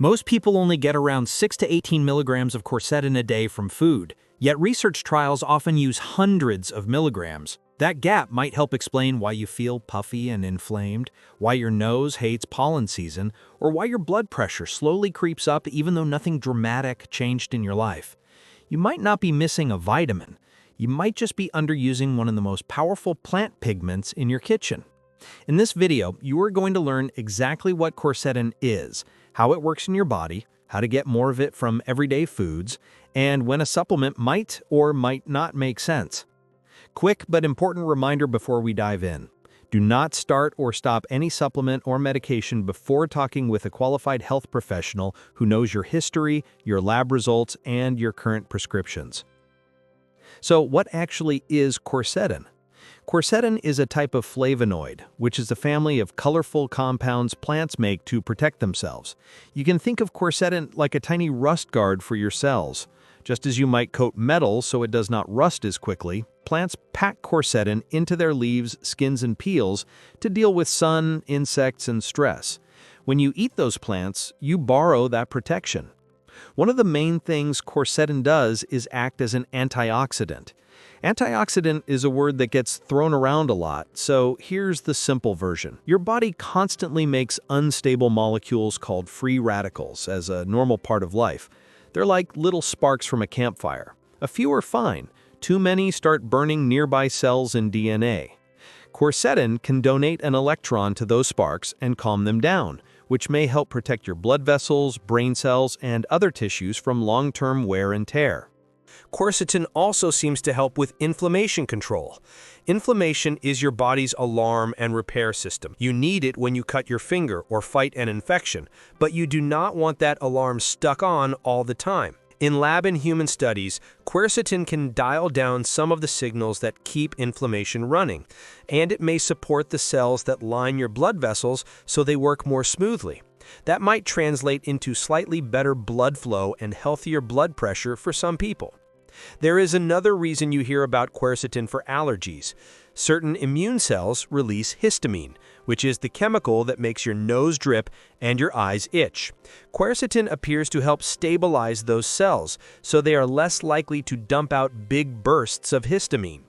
Most people only get around 6 to 18 milligrams of quercetin a day from food, yet research trials often use hundreds of milligrams. That gap might help explain why you feel puffy and inflamed, why your nose hates pollen season, or why your blood pressure slowly creeps up even though nothing dramatic changed in your life. You might not be missing a vitamin. You might just be underusing one of the most powerful plant pigments in your kitchen. In this video, you are going to learn exactly what quercetin is, how it works in your body, how to get more of it from everyday foods, and when a supplement might or might not make sense. Quick but important reminder before we dive in. Do not start or stop any supplement or medication before talking with a qualified health professional who knows your history, your lab results, and your current prescriptions. So what actually is quercetin? Quercetin is a type of flavonoid, which is a family of colorful compounds plants make to protect themselves. You can think of quercetin like a tiny rust guard for your cells. Just as you might coat metal so it does not rust as quickly, plants pack quercetin into their leaves, skins, and peels to deal with sun, insects, and stress. When you eat those plants, you borrow that protection. One of the main things quercetin does is act as an antioxidant. Antioxidant is a word that gets thrown around a lot, so here's the simple version. Your body constantly makes unstable molecules called free radicals as a normal part of life. They're like little sparks from a campfire. A few are fine. Too many start burning nearby cells and DNA. Quercetin can donate an electron to those sparks and calm them down, which may help protect your blood vessels, brain cells, and other tissues from long-term wear and tear. Quercetin also seems to help with inflammation control. Inflammation is your body's alarm and repair system. You need it when you cut your finger or fight an infection, but you do not want that alarm stuck on all the time. In lab and human studies, quercetin can dial down some of the signals that keep inflammation running, and it may support the cells that line your blood vessels so they work more smoothly. That might translate into slightly better blood flow and healthier blood pressure for some people. There is another reason you hear about quercetin for allergies. Certain immune cells release histamine, which is the chemical that makes your nose drip and your eyes itch. Quercetin appears to help stabilize those cells, so they are less likely to dump out big bursts of histamine.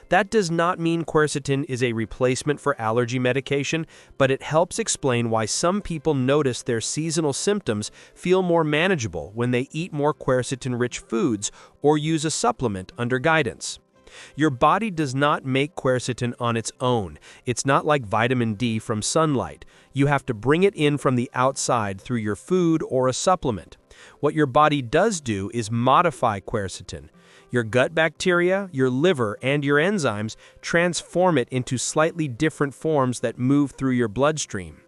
That does not mean quercetin is a replacement for allergy medication, but it helps explain why some people notice their seasonal symptoms feel more manageable when they eat more quercetin-rich foods or use a supplement under guidance. Your body does not make quercetin on its own. It's not like vitamin D from sunlight. You have to bring it in from the outside through your food or a supplement. What your body does do is modify quercetin. Your gut bacteria, your liver, and your enzymes transform it into slightly different forms that move through your bloodstream.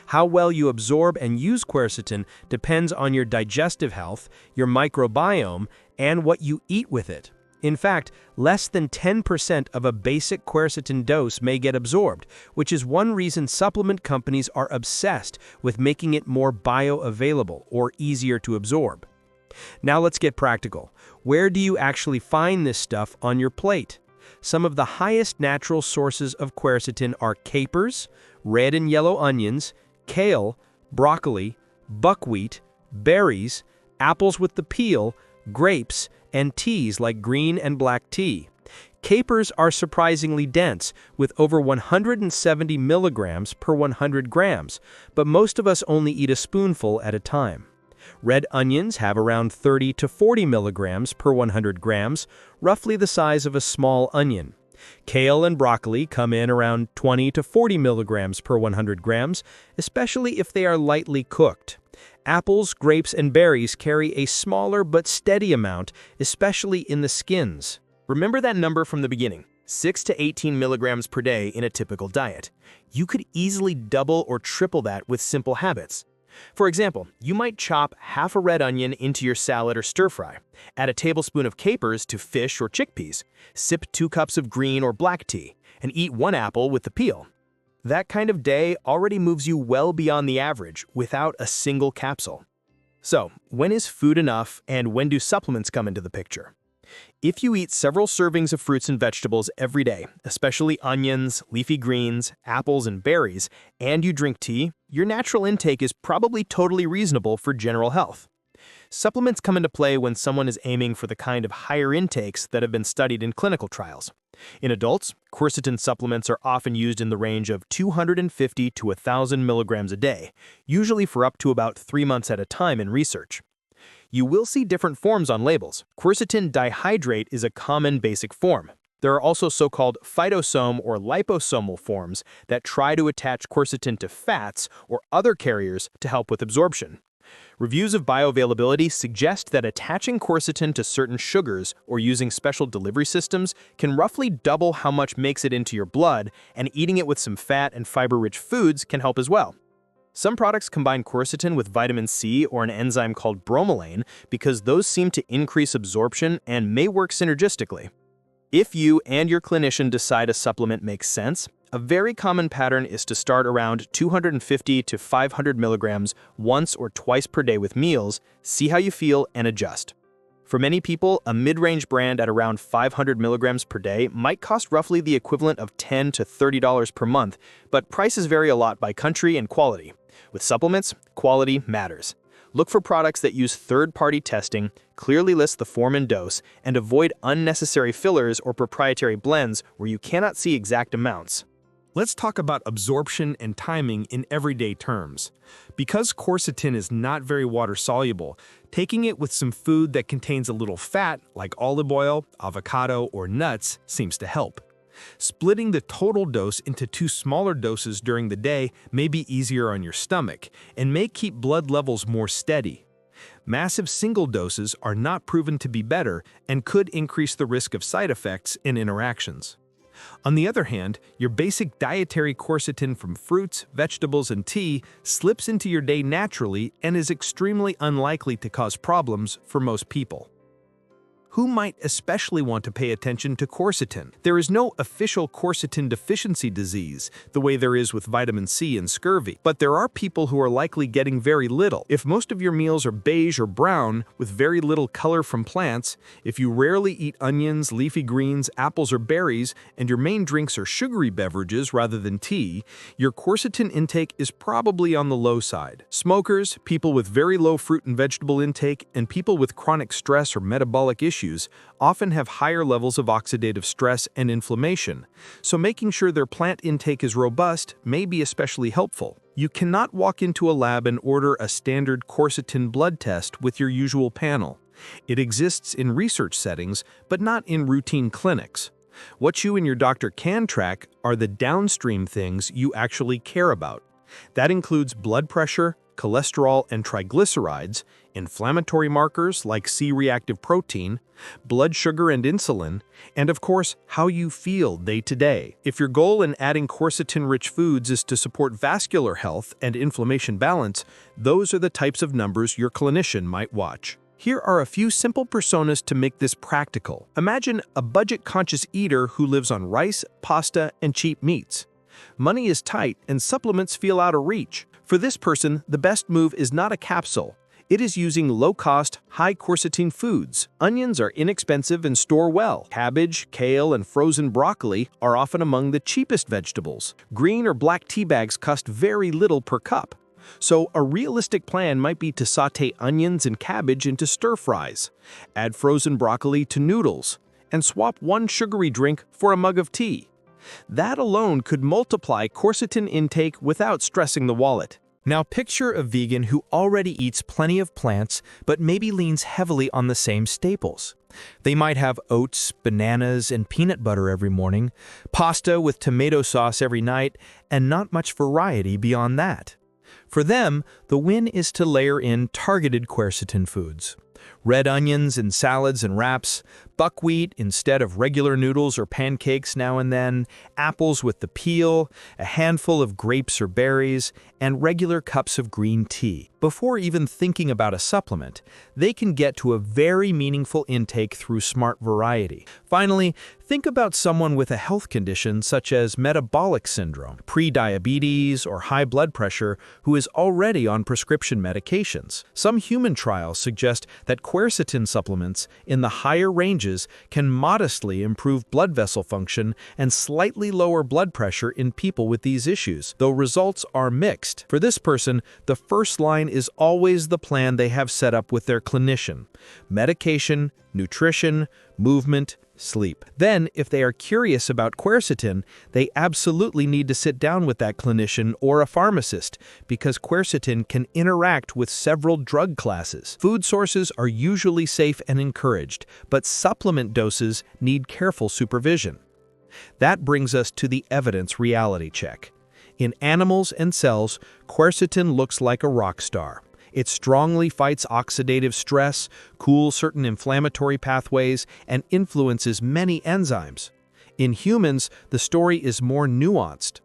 How well you absorb and use quercetin depends on your digestive health, your microbiome, and what you eat with it. In fact, less than 10% of a basic quercetin dose may get absorbed, which is one reason supplement companies are obsessed with making it more bioavailable or easier to absorb. Now let's get practical. Where do you actually find this stuff on your plate? Some of the highest natural sources of quercetin are capers, red and yellow onions, kale, broccoli, buckwheat, berries, apples with the peel, grapes, and teas like green and black tea. Capers are surprisingly dense, with over 170 milligrams per 100 grams, but most of us only eat a spoonful at a time. Red onions have around 30 to 40 milligrams per 100 grams, roughly the size of a small onion. Kale and broccoli come in around 20 to 40 milligrams per 100 grams, especially if they are lightly cooked. Apples, grapes, and berries carry a smaller but steady amount, especially in the skins. Remember that number from the beginning, 6 to 18 milligrams per day in a typical diet. You could easily double or triple that with simple habits. For example, you might chop half a red onion into your salad or stir-fry, add a tablespoon of capers to fish or chickpeas, sip 2 cups of green or black tea, and eat 1 apple with the peel. That kind of day already moves you well beyond the average without a single capsule. So, when is food enough and when do supplements come into the picture? If you eat several servings of fruits and vegetables every day, especially onions, leafy greens, apples, and berries, and you drink tea, your natural intake is probably totally reasonable for general health. Supplements come into play when someone is aiming for the kind of higher intakes that have been studied in clinical trials. In adults, quercetin supplements are often used in the range of 250 to 1,000 milligrams a day, usually for up to about 3 months at a time in research. You will see different forms on labels. Quercetin dihydrate is a common basic form. There are also so-called phytosome or liposomal forms that try to attach quercetin to fats or other carriers to help with absorption. Reviews of bioavailability suggest that attaching quercetin to certain sugars or using special delivery systems can roughly double how much makes it into your blood, and eating it with some fat and fiber-rich foods can help as well. Some products combine quercetin with vitamin C or an enzyme called bromelain because those seem to increase absorption and may work synergistically. If you and your clinician decide a supplement makes sense, a very common pattern is to start around 250 to 500 milligrams once or twice per day with meals, see how you feel, and adjust. For many people, a mid-range brand at around 500 milligrams per day might cost roughly the equivalent of $10 to $30 per month, but prices vary a lot by country and quality. With supplements, quality matters. Look for products that use third-party testing, clearly list the form and dose, and avoid unnecessary fillers or proprietary blends where you cannot see exact amounts. Let's talk about absorption and timing in everyday terms. Because quercetin is not very water-soluble, taking it with some food that contains a little fat, like olive oil, avocado, or nuts, seems to help. Splitting the total dose into 2 smaller doses during the day may be easier on your stomach and may keep blood levels more steady. Massive single doses are not proven to be better and could increase the risk of side effects and interactions. On the other hand, your basic dietary quercetin from fruits, vegetables, and tea slips into your day naturally and is extremely unlikely to cause problems for most people. Who might especially want to pay attention to quercetin? There is no official quercetin deficiency disease, the way there is with vitamin C and scurvy, but there are people who are likely getting very little. If most of your meals are beige or brown, with very little color from plants, if you rarely eat onions, leafy greens, apples, or berries, and your main drinks are sugary beverages rather than tea, your quercetin intake is probably on the low side. Smokers, people with very low fruit and vegetable intake, and people with chronic stress or metabolic issues often have higher levels of oxidative stress and inflammation, so making sure their plant intake is robust may be especially helpful. You cannot walk into a lab and order a standard quercetin blood test with your usual panel. It exists in research settings, but not in routine clinics. What you and your doctor can track are the downstream things you actually care about. That includes blood pressure, cholesterol and triglycerides, inflammatory markers like C-reactive protein, blood sugar and insulin, and of course, how you feel day to day. If your goal in adding quercetin-rich foods is to support vascular health and inflammation balance, those are the types of numbers your clinician might watch. Here are a few simple personas to make this practical. Imagine a budget-conscious eater who lives on rice, pasta, and cheap meats. Money is tight and supplements feel out of reach. For this person, the best move is not a capsule. It is using low-cost, high-quercetin foods. Onions are inexpensive and store well. Cabbage, kale, and frozen broccoli are often among the cheapest vegetables. Green or black tea bags cost very little per cup. So a realistic plan might be to sauté onions and cabbage into stir-fries, add frozen broccoli to noodles, and swap one sugary drink for a mug of tea. That alone could multiply quercetin intake without stressing the wallet. Now picture a vegan who already eats plenty of plants but maybe leans heavily on the same staples. They might have oats, bananas, and peanut butter every morning, pasta with tomato sauce every night, and not much variety beyond that. For them, the win is to layer in targeted quercetin foods. Red onions in salads and wraps, buckwheat instead of regular noodles or pancakes now and then, apples with the peel, a handful of grapes or berries, and regular cups of green tea. Before even thinking about a supplement, they can get to a very meaningful intake through smart variety. Finally, think about someone with a health condition such as metabolic syndrome, pre-diabetes, or high blood pressure who is already on prescription medications. Some human trials suggest that quercetin supplements in the higher ranges can modestly improve blood vessel function and slightly lower blood pressure in people with these issues, though results are mixed. For this person, the first line is always the plan they have set up with their clinician: medication, nutrition, movement, sleep. Then, if they are curious about quercetin, they absolutely need to sit down with that clinician or a pharmacist, because quercetin can interact with several drug classes. Food sources are usually safe and encouraged, but supplement doses need careful supervision. That brings us to the evidence reality check. In animals and cells, quercetin looks like a rock star. It strongly fights oxidative stress, cools certain inflammatory pathways, and influences many enzymes. In humans, the story is more nuanced.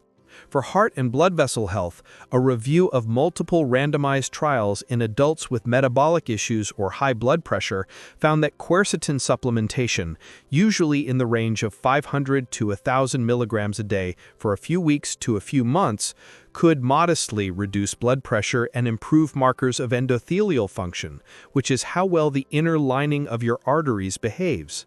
For heart and blood vessel health, a review of multiple randomized trials in adults with metabolic issues or high blood pressure found that quercetin supplementation, usually in the range of 500 to 1,000 milligrams a day for a few weeks to a few months, could modestly reduce blood pressure and improve markers of endothelial function, which is how well the inner lining of your arteries behaves.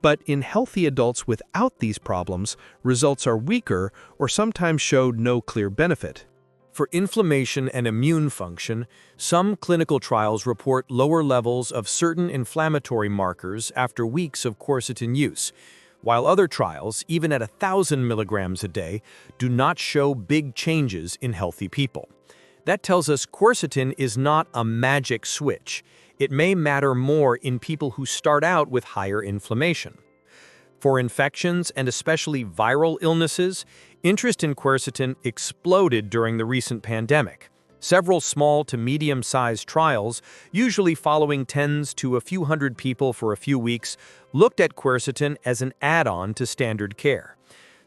But in healthy adults without these problems, results are weaker or sometimes show no clear benefit. For inflammation and immune function, some clinical trials report lower levels of certain inflammatory markers after weeks of quercetin use, while other trials, even at 1,000 milligrams a day, do not show big changes in healthy people. That tells us quercetin is not a magic switch. It may matter more in people who start out with higher inflammation. For infections and especially viral illnesses, interest in quercetin exploded during the recent pandemic. Several small to medium-sized trials, usually following tens to a few hundred people for a few weeks, looked at quercetin as an add-on to standard care.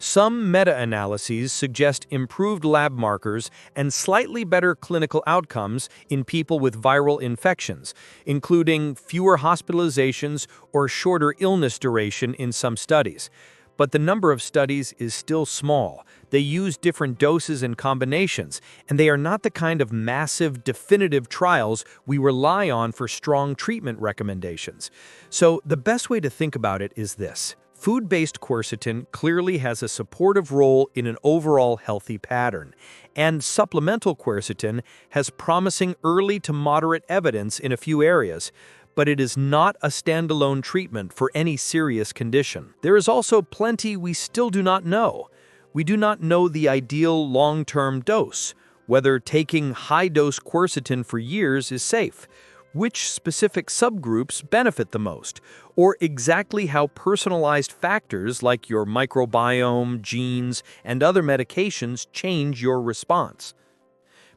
Some meta-analyses suggest improved lab markers and slightly better clinical outcomes in people with viral infections, including fewer hospitalizations or shorter illness duration in some studies. But the number of studies is still small. They use different doses and combinations, and they are not the kind of massive, definitive trials we rely on for strong treatment recommendations. So the best way to think about it is this. Food-based quercetin clearly has a supportive role in an overall healthy pattern, and supplemental quercetin has promising early to moderate evidence in a few areas, but it is not a standalone treatment for any serious condition. There is also plenty we still do not know. We do not know the ideal long-term dose, whether taking high-dose quercetin for years is safe, which specific subgroups benefit the most, or exactly how personalized factors like your microbiome, genes, and other medications change your response.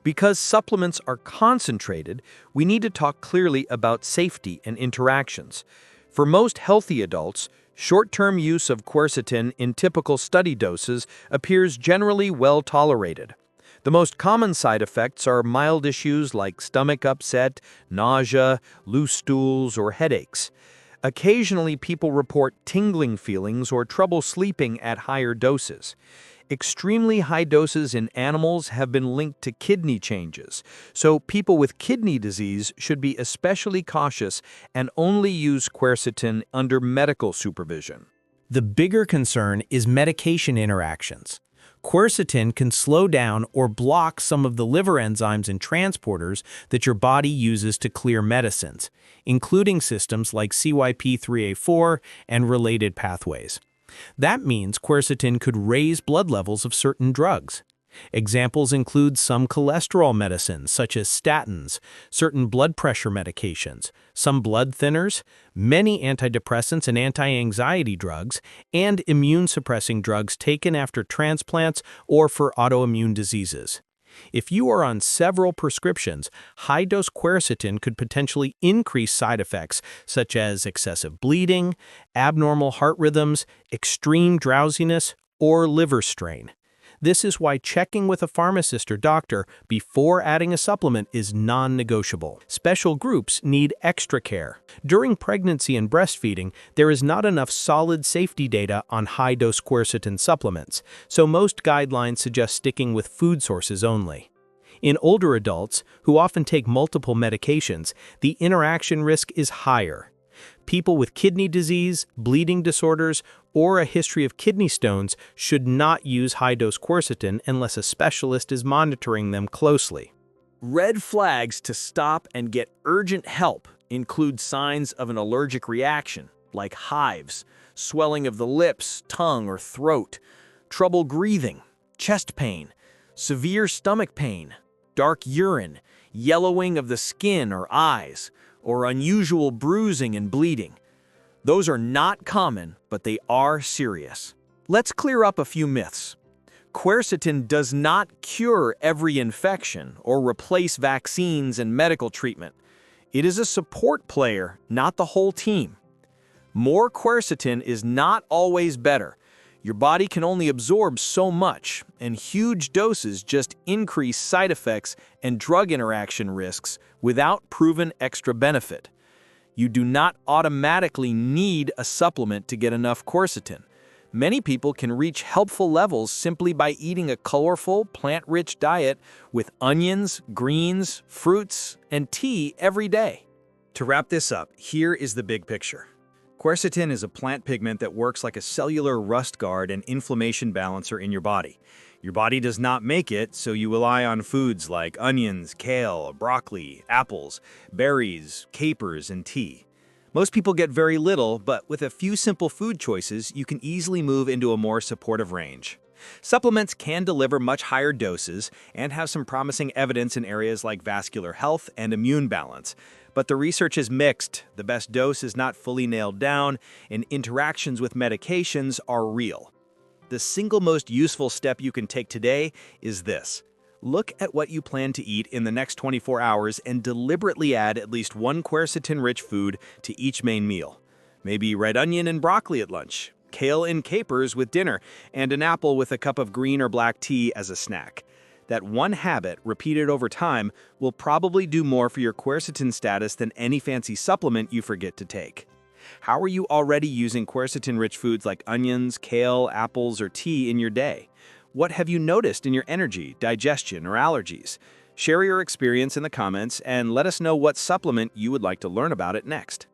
Because supplements are concentrated, we need to talk clearly about safety and interactions. For most healthy adults, short-term use of quercetin in typical study doses appears generally well tolerated. The most common side effects are mild issues like stomach upset, nausea, loose stools, or headaches. Occasionally, people report tingling feelings or trouble sleeping at higher doses. Extremely high doses in animals have been linked to kidney changes, so people with kidney disease should be especially cautious and only use quercetin under medical supervision. The bigger concern is medication interactions. Quercetin can slow down or block some of the liver enzymes and transporters that your body uses to clear medicines, including systems like CYP3A4 and related pathways. That means quercetin could raise blood levels of certain drugs. Examples include some cholesterol medicines, such as statins, certain blood pressure medications, some blood thinners, many antidepressants and anti-anxiety drugs, and immune-suppressing drugs taken after transplants or for autoimmune diseases. If you are on several prescriptions, high-dose quercetin could potentially increase side effects such as excessive bleeding, abnormal heart rhythms, extreme drowsiness, or liver strain. This is why checking with a pharmacist or doctor before adding a supplement is non-negotiable. Special groups need extra care. During pregnancy and breastfeeding, there is not enough solid safety data on high-dose quercetin supplements, so most guidelines suggest sticking with food sources only. In older adults, who often take multiple medications, the interaction risk is higher. People with kidney disease, bleeding disorders, or a history of kidney stones should not use high-dose quercetin unless a specialist is monitoring them closely. Red flags to stop and get urgent help include signs of an allergic reaction, like hives, swelling of the lips, tongue, or throat, trouble breathing, chest pain, severe stomach pain, dark urine, yellowing of the skin or eyes, or unusual bruising and bleeding. Those are not common, but they are serious. Let's clear up a few myths. Quercetin does not cure every infection or replace vaccines and medical treatment. It is a support player, not the whole team. More quercetin is not always better. Your body can only absorb so much, and huge doses just increase side effects and drug interaction risks without proven extra benefit. You do not automatically need a supplement to get enough quercetin. Many people can reach helpful levels simply by eating a colorful, plant-rich diet with onions, greens, fruits, and tea every day. To wrap this up, here is the big picture. Quercetin is a plant pigment that works like a cellular rust guard and inflammation balancer in your body. Your body does not make it, so you rely on foods like onions, kale, broccoli, apples, berries, capers, and tea. Most people get very little, but with a few simple food choices, you can easily move into a more supportive range. Supplements can deliver much higher doses and have some promising evidence in areas like vascular health and immune balance. But the research is mixed, the best dose is not fully nailed down, and interactions with medications are real. The single most useful step you can take today is this. Look at what you plan to eat in the next 24 hours and deliberately add at least one quercetin-rich food to each main meal. Maybe red onion and broccoli at lunch, kale and capers with dinner, and an apple with a cup of green or black tea as a snack. That one habit, repeated over time, will probably do more for your quercetin status than any fancy supplement you forget to take. How are you already using quercetin-rich foods like onions, kale, apples, or tea in your day? What have you noticed in your energy, digestion, or allergies? Share your experience in the comments and let us know what supplement you would like to learn about it next.